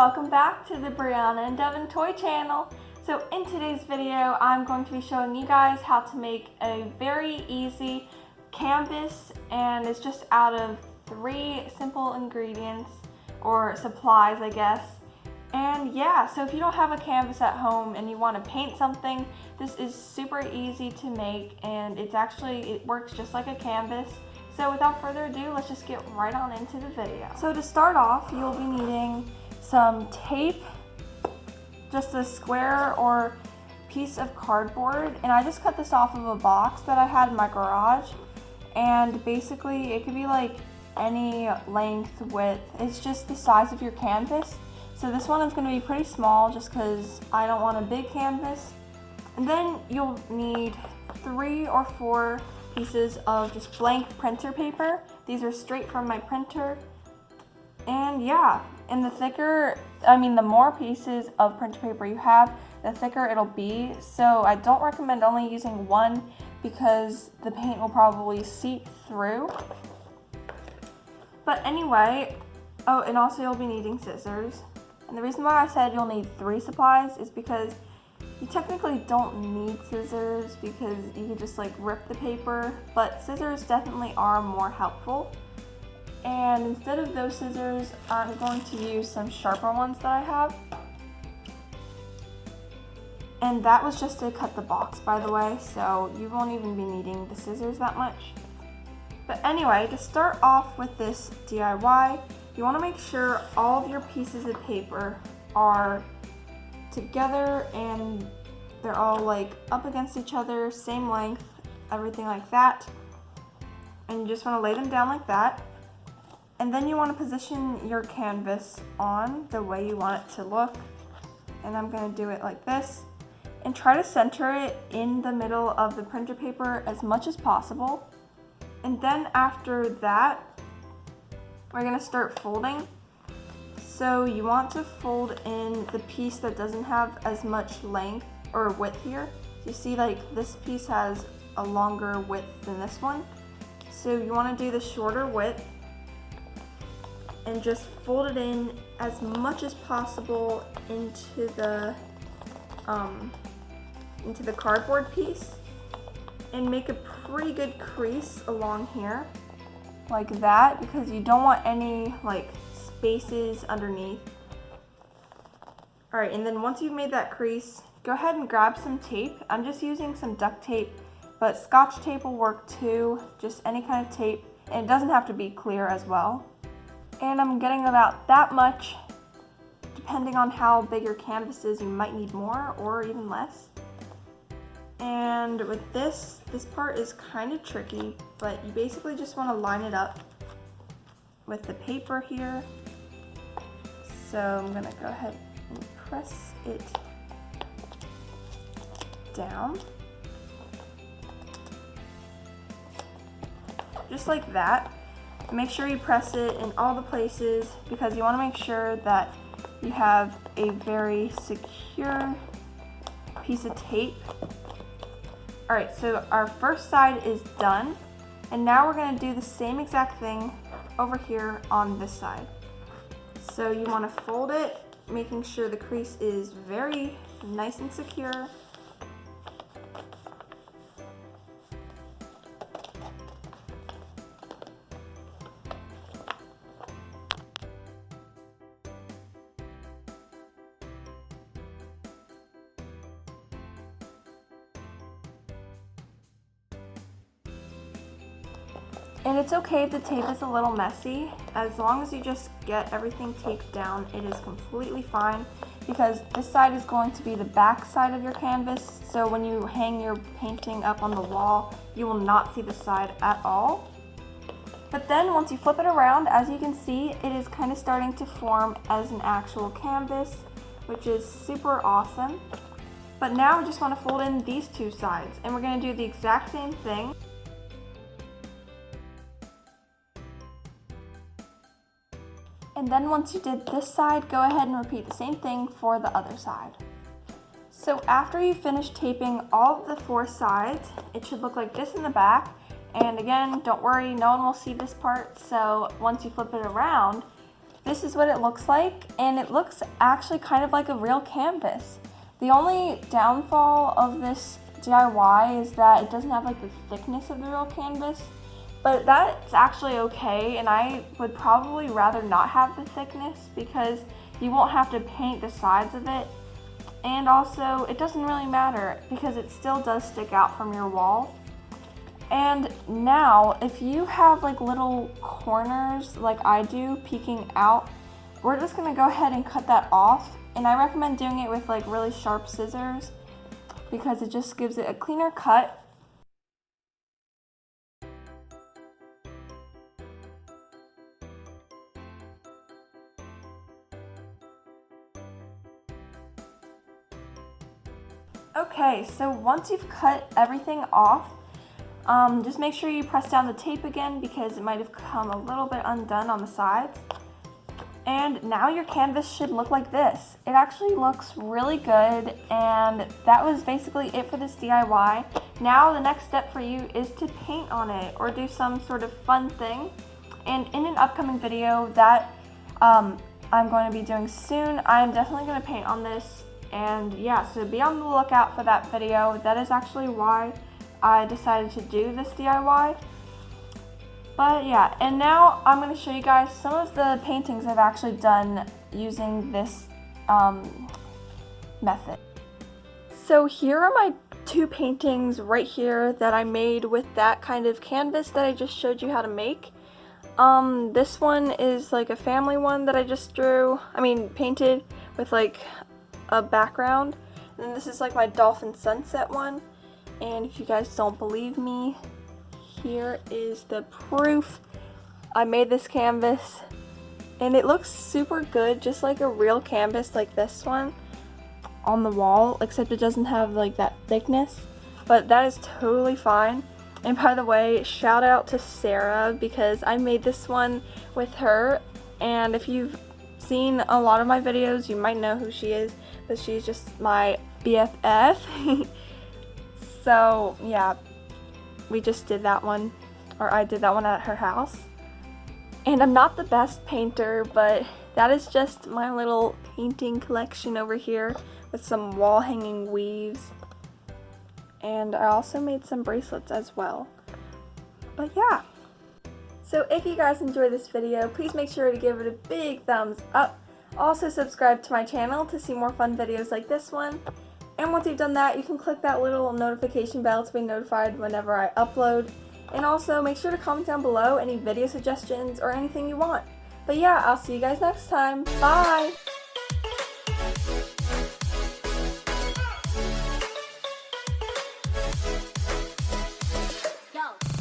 welcome back to the Brianna and Devin Toy Channel. So in today's video, I'm going to be showing you guys how to make a very easy canvas, and it's just out of 3 simple ingredients, or supplies I guess. And yeah, so if you don't have a canvas at home and you want to paint something, this is super easy to make, and it works just like a canvas. So without further ado, let's just get right on into the video. So to start off, you'll be needing some tape, just a square or piece of cardboard, and I just cut this off of a box that I had in my garage. And basically it could be like any length, width, it's just the size of your canvas. So this one is going to be pretty small just because I don't want a big canvas. And then you'll need 3 or 4 pieces of just blank printer paper. These are straight from my printer. And yeah, and the more pieces of printer paper you have, the thicker it'll be. So I don't recommend only using 1 because the paint will probably seep through. But anyway, oh, and also you'll be needing scissors. And the reason why I said you'll need 3 supplies is because you technically don't need scissors because you can just like rip the paper, but scissors definitely are more helpful. And instead of those scissors, I'm going to use some sharper ones that I have. And that was just to cut the box, by the way, so you won't even be needing the scissors that much. But anyway, to start off with this DIY, you want to make sure all of your pieces of paper are together and they're all like up against each other, same length, everything like that. And you just want to lay them down like that. And then you want to position your canvas on the way you want it to look. And I'm going to do it like this. And try to center it in the middle of the printer paper as much as possible. And then after that, we're going to start folding. So you want to fold in the piece that doesn't have as much length or width here. You see, like, this piece has a longer width than this one. So you want to do the shorter width and just fold it in as much as possible into the cardboard piece, and make a pretty good crease along here like that, because you don't want any like spaces underneath. Alright, and then once you've made that crease, go ahead and grab some tape. I'm just using some duct tape, but Scotch tape will work too, just any kind of tape, and it doesn't have to be clear as well. And I'm getting about that much. Depending on how big your canvas is, you might need more or even less. And with this part is kind of tricky, but you basically just want to line it up with the paper here. So I'm going to go ahead and press it down. Just like that. Make sure you press it in all the places because you want to make sure that you have a very secure piece of tape. Alright, so our first side is done, and now we're going to do the same exact thing over here on this side. So you want to fold it, making sure the crease is very nice and secure. And it's okay if the tape is a little messy. As long as you just get everything taped down, it is completely fine, because this side is going to be the back side of your canvas. So when you hang your painting up on the wall, you will not see the side at all. But then once you flip it around, as you can see, it is kind of starting to form as an actual canvas, which is super awesome. But now we just want to fold in these 2 sides, and we're going to do the exact same thing. And then once you did this side, go ahead and repeat the same thing for the other side. So after you finish taping all of the 4 sides, it should look like this in the back. And again, don't worry, no one will see this part. So once you flip it around, this is what it looks like, and it looks actually kind of like a real canvas. The only downfall of this DIY is that it doesn't have like the thickness of the real canvas, but that's actually okay, and I would probably rather not have the thickness because you won't have to paint the sides of it, and also it doesn't really matter because it still does stick out from your wall. And now if you have like little corners like I do peeking out, we're just gonna go ahead and cut that off, and I recommend doing it with like really sharp scissors because it just gives it a cleaner cut. Okay, so once you've cut everything off, just make sure you press down the tape again because it might have come a little bit undone on the sides. And now your canvas should look like this. It actually looks really good, and that was basically it for this DIY. Now the next step for you is to paint on it or do some sort of fun thing. And in an upcoming video that I'm going to be doing soon, I'm definitely going to paint on this. And yeah, so be on the lookout for that video. That is actually why I decided to do this DIY. But yeah, and now I'm going to show you guys some of the paintings I've actually done using this method. So here are my two paintings right here that I made with that kind of canvas that I just showed you how to make. This one is like a family one that I just painted with like a background. And then this is like my dolphin sunset one. And if you guys don't believe me, here is the proof. I made this canvas and it looks super good, just like a real canvas like this one on the wall, except it doesn't have like that thickness, but that is totally fine. And by the way, shout out to Sarah because I made this one with her, and if you've seen a lot of my videos you might know who she is, but she's just my BFF. So yeah, we just did that one, or I did that one at her house. And I'm not the best painter, but that is just my little painting collection over here with some wall hanging weaves. And I also made some bracelets as well. But yeah. So if you guys enjoyed this video, please make sure to give it a big thumbs up. Also subscribe to my channel to see more fun videos like this one. And once you've done that, you can click that little notification bell to be notified whenever I upload. And also make sure to comment down below any video suggestions or anything you want. But yeah, I'll see you guys next time. Bye!